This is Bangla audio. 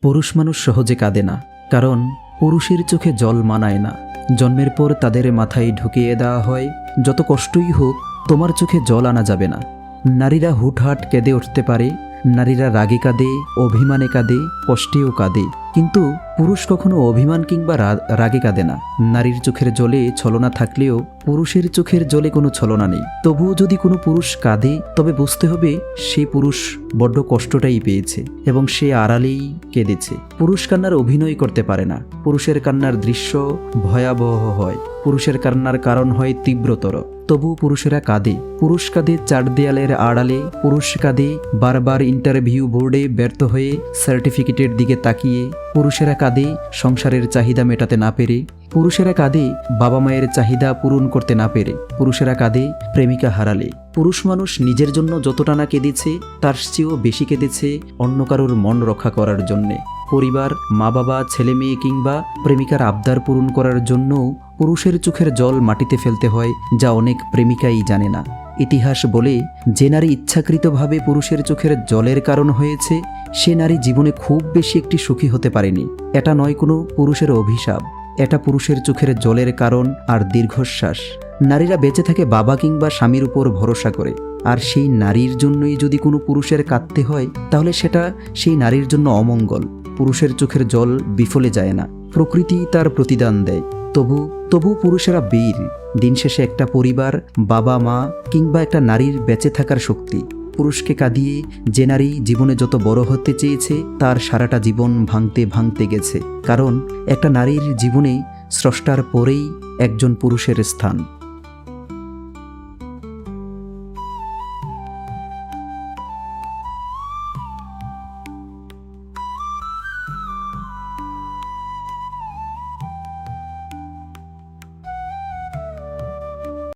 পুরুষ মানুষ সহজে কাঁদে না, কারণ পুরুষের চোখে জল মানায় না। জন্মের পর তাদের মাথায় ঢুকিয়ে দেওয়া হয়, যত কষ্টই হোক তোমার চোখে জল আনা যাবে না। নারীরা হুটহাট কেঁদে উঠতে পারে, নারীরা রাগে কাঁদে, অভিমানে কাঁদে, কষ্টেও কাঁদে, কিন্তু পুরুষ কখনো অভিমান কিংবা রাগে কাঁদে না। নারীর চোখের জলে ছলনা থাকলেও পুরুষের চোখের জলে কোনো ছলনা নেই। তবুও যদি কোনো পুরুষ কাঁদে, তবে বুঝতে হবে সেই পুরুষ বড্ড কষ্টটাই পেয়েছে এবং সে আড়ালেই কেঁদেছে। পুরুষ কান্নার অভিনয় করতে পারে না। পুরুষের কান্নার দৃশ্য ভয়াবহ হয়, পুরুষের কান্নার কারণ হয় তীব্রতর। তবু পুরুষেরা কাঁদে। পুরুষ কাঁদে চার দেয়ালের আড়ালে, পুরুষ কাঁদে বারবার ইন্টারভিউ বোর্ডে ব্যর্থ হয়ে সার্টিফিকেটের দিকে তাকিয়ে, পুরুষেরা কাঁদে সংসারের চাহিদা মেটাতে না পেরে, পুরুষেরা কাঁদে বাবা মায়ের চাহিদা পূরণ করতে না পেরে, পুরুষেরা কাঁদে প্রেমিকা হারালে। পুরুষ মানুষ নিজের জন্য যতটা না কেঁদেছে, তার চেয়েও বেশি কেঁদেছে অন্য কারোর মন রক্ষা করার জন্যে। পরিবার, মা বাবা, ছেলে মেয়ে কিংবা প্রেমিকার আবদার পূরণ করার জন্যও পুরুষের চোখের জল মাটিতে ফেলতে হয়, যা অনেক প্রেমিকাই জানে না। ইতিহাস বলে, যে নারী ইচ্ছাকৃতভাবে পুরুষের চোখের জলের কারণ হয়েছে, সে নারী জীবনে খুব বেশি একটি সুখী হতে পারেনি। এটা নয় কোনো পুরুষের অভিশাপ, এটা পুরুষের চোখের জলের কারণ আর দীর্ঘশ্বাস। নারীরা বেঁচে থাকে বাবা কিংবা স্বামীর উপর ভরসা করে, আর সেই নারীর জন্যই যদি কোনো পুরুষের কাঁদতে হয়, তাহলে সেটা সেই নারীর জন্য অমঙ্গল। পুরুষের চোখের জল বিফলে যায় না, প্রকৃতি তার প্রতিদান দেয়। তবু পুরুষেরা বীর। দিন শেষে একটা পরিবার, বাবা মা কিংবা একটা নারীর বেঁচে থাকার শক্তি। পুরুষকে কাঁদিয়ে যে নারী জীবনে যত বড় হতে চেয়েছে, তার সারাটা জীবন ভাঙতে ভাঙতে গেছে। কারণ একটা নারীর জীবনে স্রষ্টার পরেই একজন পুরুষের স্থান।